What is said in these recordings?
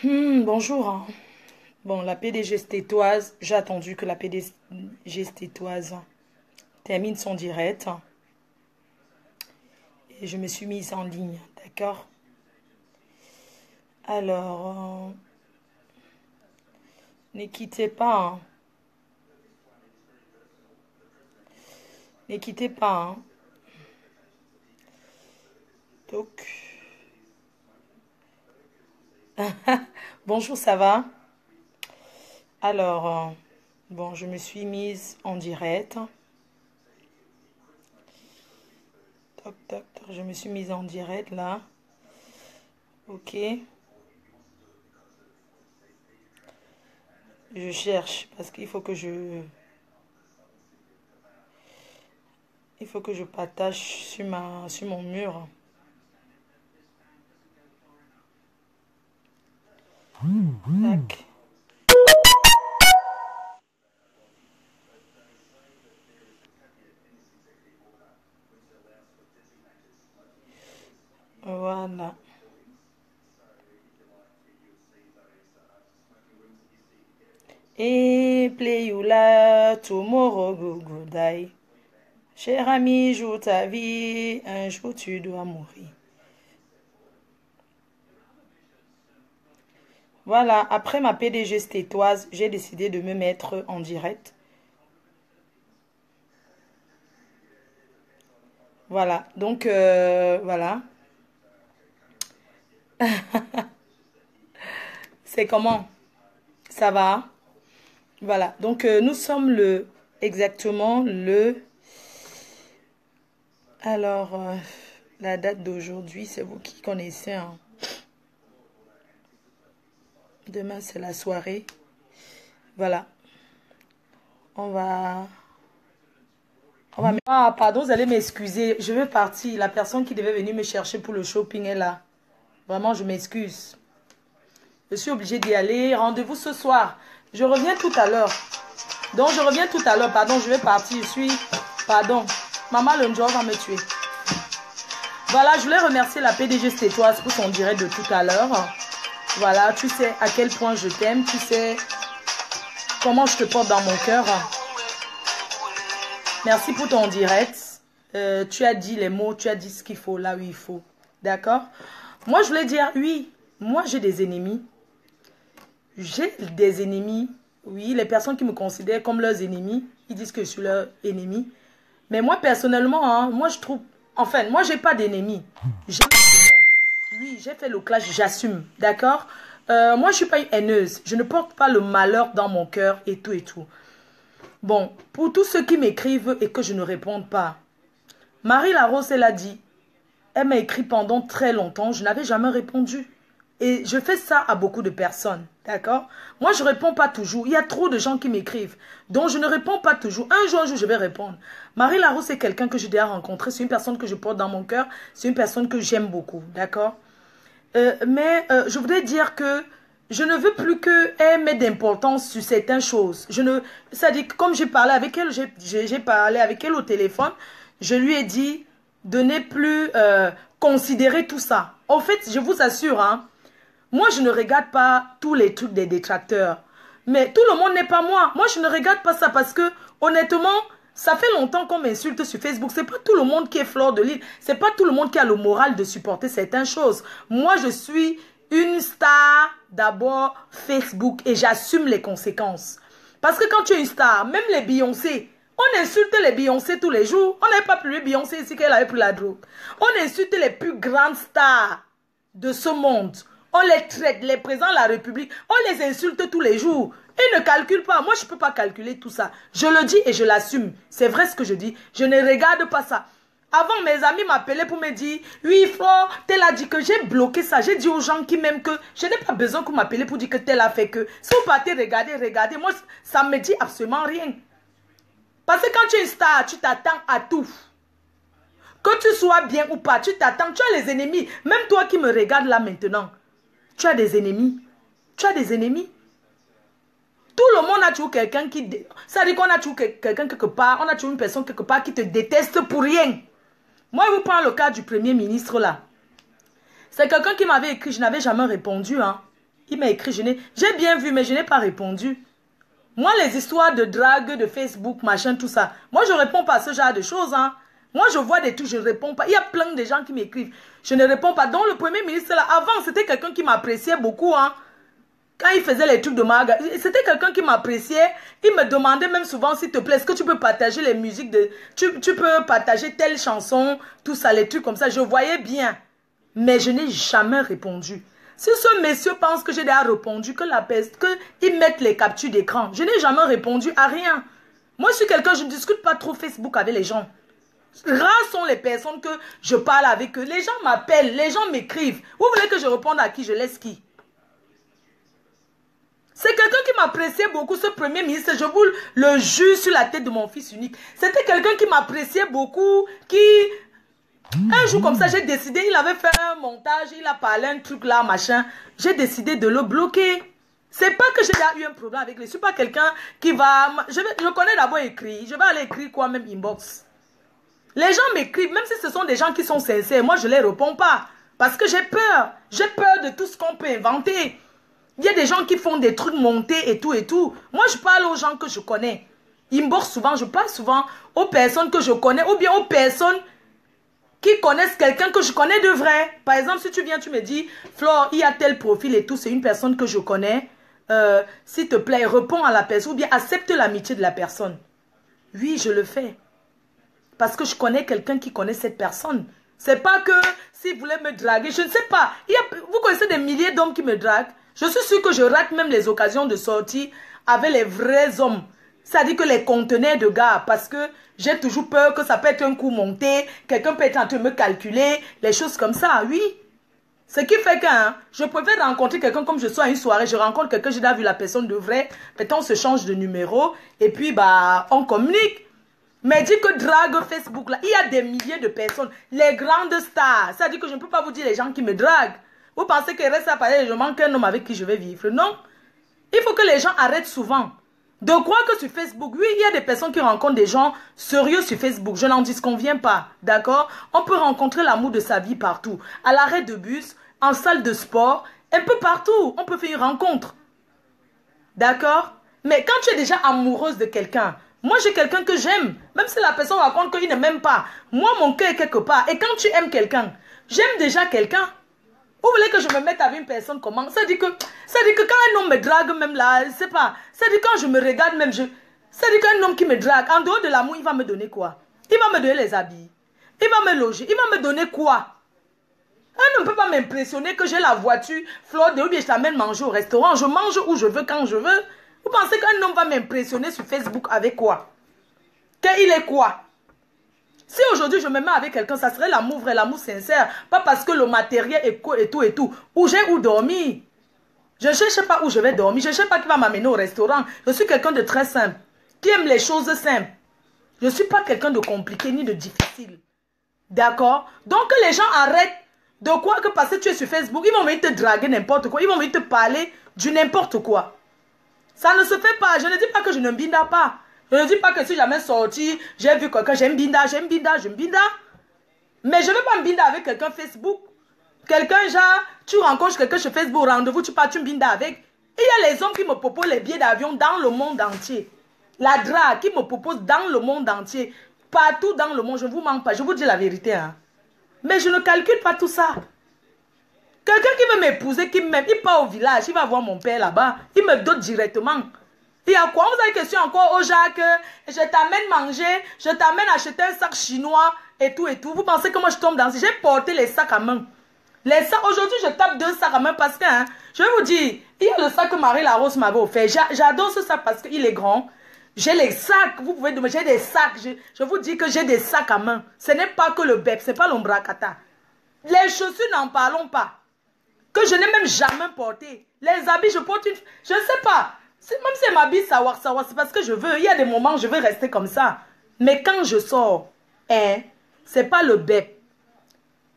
Bonjour, hein. Bon, la PDG stétoise, j'ai attendu que la PDG stétoise termine son direct et je me suis mise en ligne, d'accord? Alors, ne quittez pas, hein. Ne quittez pas, hein. Donc, bonjour, ça va? Alors, bon, je me suis mise en direct. Toc, toc, toc, je me suis mise en direct là. Ok. Je cherche parce qu'il faut que je partage sur mon mur. Tac. Voilà. Et play you la tomorrow go die. Cher ami, joue ta vie, un jour tu dois mourir. Voilà, après ma PDG stétoise, j'ai décidé de me mettre en direct. Voilà, donc voilà. C'est comment? Ça va? Voilà, donc nous sommes exactement le... Alors, la date d'aujourd'hui, c'est vous qui connaissez, hein. Demain, c'est la soirée. Voilà. On va... Ah, pardon, vous allez m'excuser. Je vais partir. La personne qui devait venir me chercher pour le shopping est là. Vraiment, je m'excuse. Je suis obligée d'y aller. Rendez-vous ce soir. Je reviens tout à l'heure. Donc, je reviens tout à l'heure. Pardon, je vais partir. Pardon. Maman Lonjo va me tuer. Voilà, je voulais remercier la PDG stétoise pour son direct de tout à l'heure. Voilà, tu sais à quel point je t'aime. Tu sais comment je te porte dans mon cœur. Merci pour ton direct. Tu as dit les mots, tu as dit ce qu'il faut là où il faut. D'accord? Moi, je voulais dire, oui, moi j'ai des ennemis. J'ai des ennemis. Oui, les personnes qui me considèrent comme leurs ennemis, ils disent que je suis leur ennemi. Mais moi, personnellement, hein, moi je trouve... Enfin, moi, j'ai pas d'ennemis. J'aime tout le monde. Oui, j'ai fait le clash, j'assume. D'accord? Moi, je suis pas une haineuse. Je ne porte pas le malheur dans mon cœur et tout et tout. Bon, pour tous ceux qui m'écrivent et que je ne réponds pas, Marie Larose, elle a dit, elle m'a écrit pendant très longtemps, je n'avais jamais répondu. Et je fais ça à beaucoup de personnes, d'accord? Moi, je ne réponds pas toujours. Il y a trop de gens qui m'écrivent, donc je ne réponds pas toujours. Un jour, je vais répondre. Marie Larose, c'est quelqu'un que j'ai déjà rencontré, c'est une personne que je porte dans mon cœur, c'est une personne que j'aime beaucoup, d'accord? Mais je voudrais dire que je ne veux plus qu'elle mette d'importance sur certaines choses. C'est-à-dire que comme j'ai parlé avec elle, j'ai parlé avec elle au téléphone, je lui ai dit de ne plus considérer tout ça. En fait, je vous assure, hein, moi je ne regarde pas tous les trucs des détracteurs. Mais tout le monde n'est pas moi. Moi je ne regarde pas ça parce que honnêtement, ça fait longtemps qu'on m'insulte sur Facebook. C'est pas tout le monde qui est fleur de l'île. C'est pas tout le monde qui a le moral de supporter certaines choses. Moi, je suis une star d'abord Facebook et j'assume les conséquences. Parce que quand tu es une star, même les Beyoncé, on insulte les Beyoncé tous les jours. On n'avait pas plus Beyoncé ici qu'elle avait pris la drogue. On insulte les plus grandes stars de ce monde. On les traite, les présidents de la République, on les insulte tous les jours. Ils ne calculent pas. Moi, je ne peux pas calculer tout ça. Je le dis et je l'assume. C'est vrai ce que je dis. Je ne regarde pas ça. Avant, mes amis m'appelaient pour me dire, oui, Flo, tel a dit que j'ai bloqué ça. J'ai dit aux gens qui m'aiment que je n'ai pas besoin que vous m'appelez pour dire que tel a fait que. Si vous partez regarder, regardez. Moi, ça ne me dit absolument rien. Parce que quand tu es une star, tu t'attends à tout. Que tu sois bien ou pas, tu t'attends. Tu as les ennemis. Même toi qui me regardes là maintenant. Tu as des ennemis. Tu as des ennemis. Tout le monde a toujours quelqu'un qui... Ça dit qu'on a toujours quelqu'un quelque part, on a toujours une personne quelque part qui te déteste pour rien. Moi, je vous prends le cas du Premier ministre là. C'est quelqu'un qui m'avait écrit, je n'avais jamais répondu. Hein. Il m'a écrit, j'ai bien vu, mais je n'ai pas répondu. Moi, les histoires de drague, de Facebook, machin, tout ça, moi, je ne réponds pas à ce genre de choses. Hein. Moi, je vois des trucs, je ne réponds pas. Il y a plein de gens qui m'écrivent. Je ne réponds pas. Donc, le Premier ministre là, avant, c'était quelqu'un qui m'appréciait beaucoup. Hein. Quand il faisait les trucs de Maga, c'était quelqu'un qui m'appréciait. Il me demandait même souvent, s'il te plaît, est-ce que tu peux partager les musiques de... Tu peux partager telle chanson, tout ça, les trucs comme ça. Je voyais bien. Mais je n'ai jamais répondu. Si ce monsieur pense que j'ai déjà répondu, qu'ils mettent les captures d'écran, je n'ai jamais répondu à rien. Moi, je suis quelqu'un, je ne discute pas trop Facebook avec les gens. Rares sont les personnes que je parle avec eux. Les gens m'appellent, les gens m'écrivent. Vous voulez que je réponde à qui? Je laisse qui? C'est quelqu'un qui m'appréciait beaucoup, ce Premier ministre. Je vous le jure sur la tête de mon fils unique. C'était quelqu'un qui m'appréciait beaucoup, qui... Un jour comme ça, j'ai décidé, il avait fait un montage, il a parlé un truc là, machin. J'ai décidé de le bloquer. C'est pas que j'ai déjà eu un problème avec lui. Je suis pas quelqu'un qui va... Je connais d'abord écrit. Je vais aller écrire quoi, même inbox. Les gens m'écrivent, même si ce sont des gens qui sont sincères. Moi, je ne les réponds pas. Parce que j'ai peur. J'ai peur de tout ce qu'on peut inventer. Il y a des gens qui font des trucs montés et tout et tout. Moi, je parle aux gens que je connais. Inbox souvent, je parle souvent aux personnes que je connais ou bien aux personnes qui connaissent quelqu'un que je connais de vrai. Par exemple, si tu viens, tu me dis, Flore, il y a tel profil et tout, c'est une personne que je connais. S'il te plaît, réponds à la personne ou bien accepte l'amitié de la personne. Oui, je le fais. Parce que je connais quelqu'un qui connaît cette personne. C'est pas que s'il voulait me draguer, je ne sais pas. Vous connaissez des milliers d'hommes qui me draguent. Je suis sûre que je rate même les occasions de sortie avec les vrais hommes. C'est-à-dire que les conteneurs de gars, parce que j'ai toujours peur que ça peut être un coup monté, quelqu'un peut être en train de me calculer, les choses comme ça, oui. Ce qui fait que je préfère rencontrer quelqu'un comme je suis à une soirée, je rencontre quelqu'un, j'ai déjà vu la personne de vrai, peut-être on se change de numéro, et puis bah on communique. Mais dit que drague Facebook, là, il y a des milliers de personnes, les grandes stars, ça dit que je ne peux pas vous dire les gens qui me draguent. Vous pensez qu'il reste à parler, je manque un homme avec qui je vais vivre, non? Il faut que les gens arrêtent souvent de croire que sur Facebook, oui, il y a des personnes qui rencontrent des gens sérieux sur Facebook. Je n'en disconviens pas, d'accord? On peut rencontrer l'amour de sa vie partout. À l'arrêt de bus, en salle de sport, un peu partout. On peut faire une rencontre. D'accord? Mais quand tu es déjà amoureuse de quelqu'un, moi j'ai quelqu'un que j'aime. Même si la personne raconte qu'il ne m'aime pas. Moi, mon cœur est quelque part. Et quand tu aimes quelqu'un, j'aime déjà quelqu'un. Vous voulez que je me mette avec une personne comment? Ça dit que quand un homme me drague même là, je sais pas. Ça dit quand je me regarde même, ça dit qu'un homme qui me drague, en dehors de l'amour, il va me donner quoi? Il va me donner les habits. Il va me loger. Il va me donner quoi? Un homme ne peut pas m'impressionner que j'ai la voiture, Flore, ou bien je t'amène manger au restaurant. Je mange où je veux, quand je veux. Vous pensez qu'un homme va m'impressionner sur Facebook avec quoi? Qu'il est quoi? Si aujourd'hui je me mets avec quelqu'un, ça serait l'amour vrai, l'amour sincère. Pas parce que le matériel est et tout et tout. Où j'ai où dormir. Je ne cherche pas où je vais dormir. Je ne cherche pas qui va m'amener au restaurant. Je suis quelqu'un de très simple. Qui aime les choses simples. Je ne suis pas quelqu'un de compliqué ni de difficile. D'accord? Donc que les gens arrêtent de croire que parce que tu es sur Facebook, ils vont venir te draguer n'importe quoi. Ils vont venir te parler du n'importe quoi. Ça ne se fait pas. Je ne dis pas que je ne binda pas. Je ne dis pas que si jamais sorti, j'ai vu quelqu'un, j'aime binda, je me binda. Mais je ne vais pas me binda avec quelqu'un Facebook. Quelqu'un, genre, tu rencontres quelqu'un sur Facebook, rendez-vous, tu pars, tu me binda avec. Et il y a les hommes qui me proposent les billets d'avion dans le monde entier. La drague qui me propose dans le monde entier. Partout dans le monde, je ne vous manque pas, je vous dis la vérité. Hein. Mais je ne calcule pas tout ça. Quelqu'un qui veut m'épouser, qui m'aime, il part au village, il va voir mon père là-bas, il me donne directement. Il y a quoi? Vous avez question encore au Jacques, je t'amène manger, je t'amène acheter un sac chinois et tout et tout. Vous pensez que moi je tombe dans... J'ai porté les sacs à main. Les sacs, aujourd'hui je tape 2 sacs à main parce que, hein, je vais vous dire, il y a le sac que Marie Larose m'avait offert. J'adore ce sac parce qu'il est grand. J'ai les sacs, vous pouvez demander, j'ai des sacs. Je vous dis que j'ai des sacs à main. Ce n'est pas que le BEP, ce n'est pas l'ombracata. Les chaussures, n'en parlons pas. Que je n'ai même jamais porté. Les habits, je porte une... Je ne sais pas. Même si elle m'habille savoir, c'est parce que je veux. Il y a des moments où je veux rester comme ça. Mais quand je sors, c'est pas le BEP.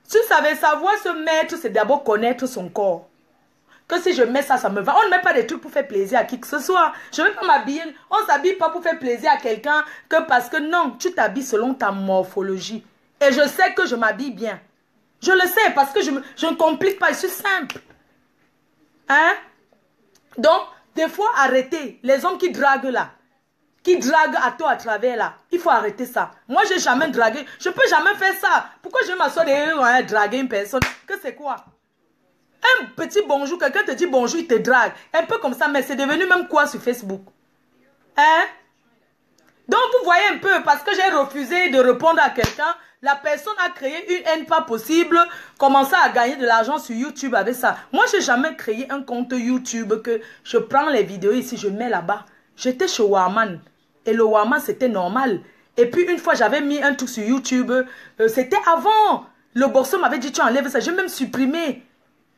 Tu savais, savoir se mettre, c'est d'abord connaître son corps. que si je mets ça, ça me va. On ne met pas des trucs pour faire plaisir à qui que ce soit. Je ne vais pas m'habiller. On ne s'habille pas pour faire plaisir à quelqu'un que parce que non, tu t'habilles selon ta morphologie. Et je sais que je m'habille bien. Je le sais parce que je ne complique pas, je suis simple. Hein? Donc, des fois, arrêtez. Les hommes qui draguent là, qui draguent à toi à travers là, il faut arrêter ça. Moi, je n'ai jamais dragué. Je ne peux jamais faire ça. Pourquoi je vais m'asseoir derrière draguer une personne? Que c'est quoi? Un petit bonjour, quelqu'un te dit bonjour, il te drague. Un peu comme ça, mais c'est devenu même quoi sur Facebook? Hein? Donc, vous voyez un peu, parce que j'ai refusé de répondre à quelqu'un, la personne a créé une haine pas possible, commencé à gagner de l'argent sur YouTube avec ça. Moi, je n'ai jamais créé un compte YouTube que je prends les vidéos ici, je mets là-bas. J'étais chez Warman. Et le Warman, c'était normal. Et puis, une fois, j'avais mis un truc sur YouTube. C'était avant. Le boxeur m'avait dit, tu enlèves ça. J'ai même supprimé.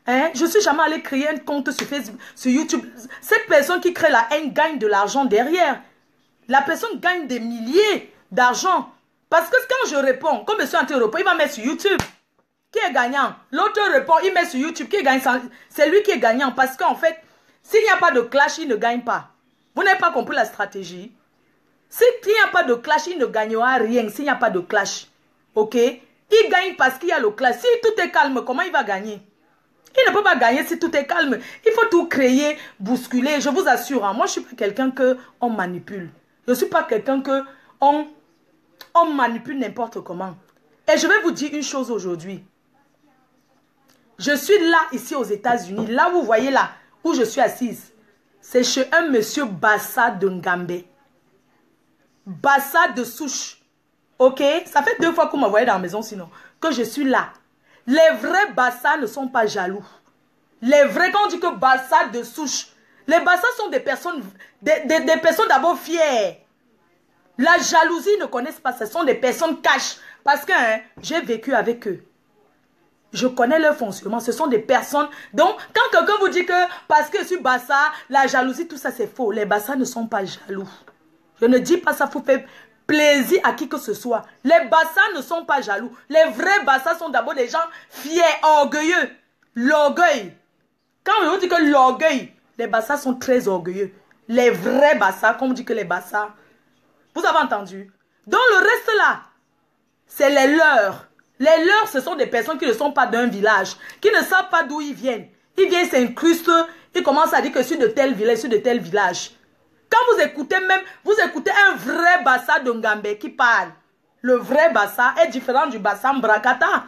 Hein? Je ne suis jamais allé créer un compte sur Facebook, sur YouTube. Cette personne qui crée la haine gagne de l'argent derrière. La personne gagne des milliers d'argent. Parce que quand je réponds, comme monsieur Anté-Repos, il va mettre sur YouTube. Qui est gagnant? L'autre répond, il met sur YouTube. Qui est gagnant? C'est lui qui est gagnant. Parce qu'en fait, s'il n'y a pas de clash, il ne gagne pas. Vous n'avez pas compris la stratégie? S'il n'y a pas de clash, il ne gagnera rien. S'il n'y a pas de clash. Ok? Il gagne parce qu'il y a le clash. Si tout est calme, comment il va gagner? Il ne peut pas gagner si tout est calme. Il faut tout créer, bousculer. Je vous assure, hein, moi, je ne suis pas quelqu'un qu'on manipule. Je ne suis pas quelqu'un qu'on manipule n'importe comment. Et je vais vous dire une chose aujourd'hui. Je suis là, ici aux États-Unis. Là, vous voyez là, où je suis assise. C'est chez un monsieur Bassa de Ngambé. Bassa de souche. Ok? Ça fait 2 fois que vous m'envoyez dans la maison sinon. Que je suis là. Les vrais Bassa ne sont pas jaloux. Les vrais, quand on dit que Bassa de souche, les Bassa sont des personnes, des personnes d'abord fières. La jalousie ne connaissent pas, ce sont des personnes cash. Parce que hein, j'ai vécu avec eux. Je connais leur fonctionnement, ce sont des personnes. Donc, quand quelqu'un vous dit que parce que je suis Bassa, la jalousie, tout ça c'est faux. Les Bassa ne sont pas jaloux. Je ne dis pas ça pour faire plaisir à qui que ce soit. Les Bassa ne sont pas jaloux. Les vrais Bassa sont d'abord des gens fiers, orgueilleux. L'orgueil. Quand on dit que l'orgueil, les Bassa sont très orgueilleux. Les vrais Bassa, comme on dit que les Bassa. Vous avez entendu? Donc le reste là, c'est les leurs. Les leurs, ce sont des personnes qui ne sont pas d'un village, qui ne savent pas d'où ils viennent. Ils viennent s'incrustent, ils commencent à dire que je suis de tel village, je suis de tel village. Quand vous écoutez même, vous écoutez un vrai Bassa de Ngambé qui parle. Le vrai Bassa est différent du Bassa Mbrakata.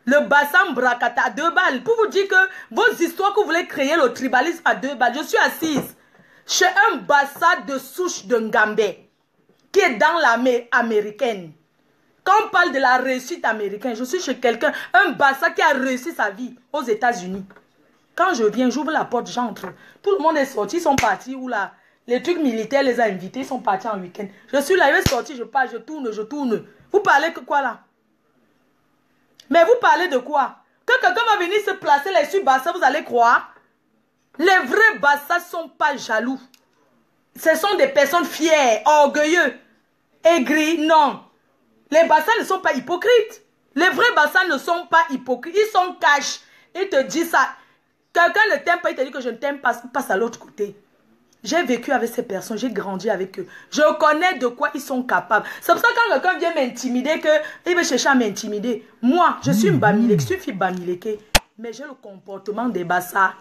Le Bassa Mbrakata à 2 balles. Pour vous dire que vos histoires que vous voulez créer, le tribalisme à 2 balles. Je suis assise chez un Bassa de souche de Ngambé qui est dans l'armée américaine. Quand on parle de la réussite américaine, je suis chez quelqu'un, un Bassa qui a réussi sa vie aux États-Unis. Quand je viens, j'ouvre la porte, j'entre. Tout le monde est sorti, ils sont partis où là? Les trucs militaires les a invités, ils sont partis en week-end. Je suis là, je vais sortir, je pars, je tourne, je tourne. Vous parlez que quoi là? Mais vous parlez de quoi? Que quelqu'un va venir se placer là-dessus, Bassa, vous allez croire? Les vrais Bassa ne sont pas jaloux. Ce sont des personnes fières, orgueilleux, aigris, non. Les Bassa ne sont pas hypocrites. Les vrais Bassa ne sont pas hypocrites. Ils sont cash. Ils te disent ça. Quelqu'un ne t'aime pas, il te dit que je ne t'aime pas, passe à l'autre côté. J'ai vécu avec ces personnes, j'ai grandi avec eux. Je connais de quoi ils sont capables. C'est pour ça que quand quelqu'un vient m'intimider, qu'il veut chercher à m'intimider. Moi, je suis une Bamileke, je suis une fille Bamileke. Mais j'ai le comportement des Bassa.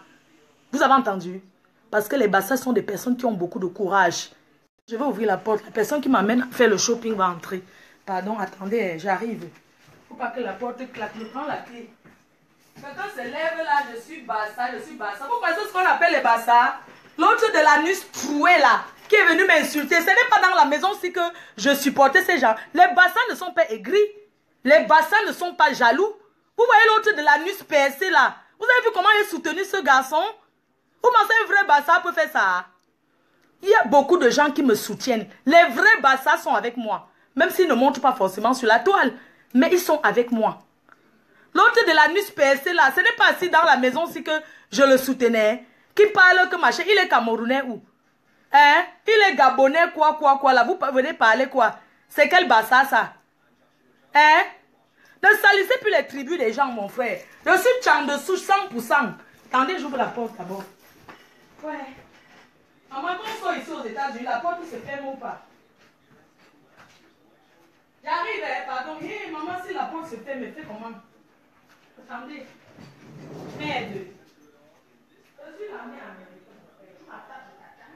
Vous avez entendu? Parce que les Bassa sont des personnes qui ont beaucoup de courage. Je vais ouvrir la porte. La personne qui m'amène à faire le shopping va entrer. Pardon, attendez, j'arrive. Il ne faut pas que la porte claque. Je prends la clé. Quelqu'un se lève là, je suis Bassa, je suis Bassa. Vous pensez ce qu'on appelle les Bassa? L'autre de la nuit trouée là, qui est venu m'insulter. Ce n'est pas dans la maison aussi que je supportais ces gens. Les Bassa ne sont pas aigris. Les Bassa ne sont pas jaloux. Vous voyez l'autre de la nuit percée là. Vous avez vu comment il a soutenu ce garçon? Vous pensez un vrai Bassa peut faire ça? Il y a beaucoup de gens qui me soutiennent. Les vrais Bassa sont avec moi. Même s'ils ne montrent pas forcément sur la toile. Mais ils sont avec moi. L'autre de la nuit percée là, ce n'est pas assis dans la maison aussi que je le soutenais. Qui parle que machin, il est Camerounais où? Hein? Il est Gabonais quoi là, vous venez parler quoi? C'est quel Bassa ça? Hein? Ne salissez plus les tribus des gens mon frère. Je suis Tchang de souche 100%. Attendez, j'ouvre la porte d'abord. Ouais. Maman, quand on sort ici aux États-Unis, la porte se ferme ou pas? J'arrive, pardon. Hé, maman, si la porte se ferme, fais comment? Attendez. Merde. Je suis la mère américaine. Tu m'attaques de caca.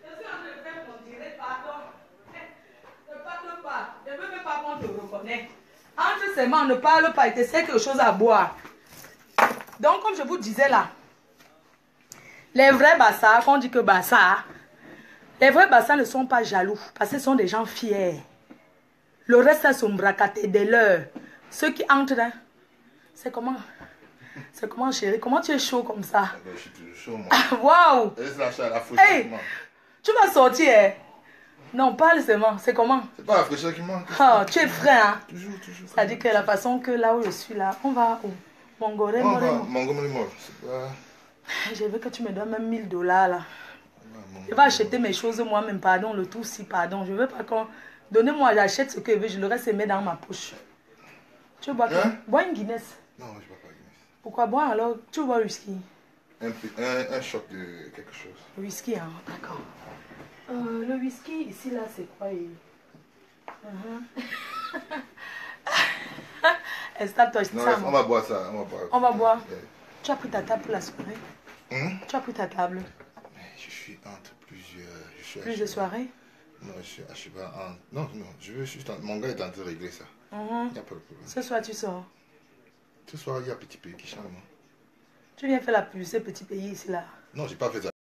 Je suis en train de faire mon direct, pardon. Ne parle pas. Je ne veux même pas qu'on te reconnaisse. Entre ces mains, ne parle pas et te sers quelque chose à boire. Donc, comme je vous disais là, les vrais bassards, quand on dit que bassards, les vrais bassards ne sont pas jaloux parce qu'ils sont des gens fiers. Le reste, c'est sombracaté de l'heure. Ceux qui entrent, hein, c'est comment? C'est comment, chérie? Comment tu es chaud comme ça? Je suis toujours chaud, moi. Waouh! Laisse la chaleur, la fraîcheur Hey! qui manque. Tu vas sortir, hein? Non, parle seulement. C'est comment? C'est pas la fraîcheur qui manque. Oh, tu es frais, hein? Toujours, toujours. C'est-à-dire que la façon que là où je suis là, on va où? Montgomery, On va, Montgomery Mall. C'est pas... Je veux que tu me donnes même $1000 là. Ouais, Je vais acheter mes choses moi-même, pardon, le tout si, pardon. Je veux pas qu'on... Donnez-moi, j'achète ce que je veux, je le reste mettre dans ma poche. Tu bois quoi? Hein? Bois une Guinness. Non, je ne bois pas Guinness. Pourquoi boire alors? Tu bois whisky? Un shot de quelque chose. Whisky, hein, d'accord. Le whisky, ici, là, c'est quoi? Installe-toi, Non, ça, on va boire ça. On va boire. On va boire. Ouais. Tu as pris ta table pour la soirée? Tu as pris ta table? Mais je suis entre plusieurs... Je suis à Plus de Chiba. soirée? Non, je suis à Chiba. Non, non, je veux juste... Mon gars est en train de régler ça. Il n'y a pas de problème. Ce soir, tu sors? Ce soir, il y a Petit Pays qui chante. Tu viens faire la publicité Petit Pays ici, là? Non, j'ai pas fait ça.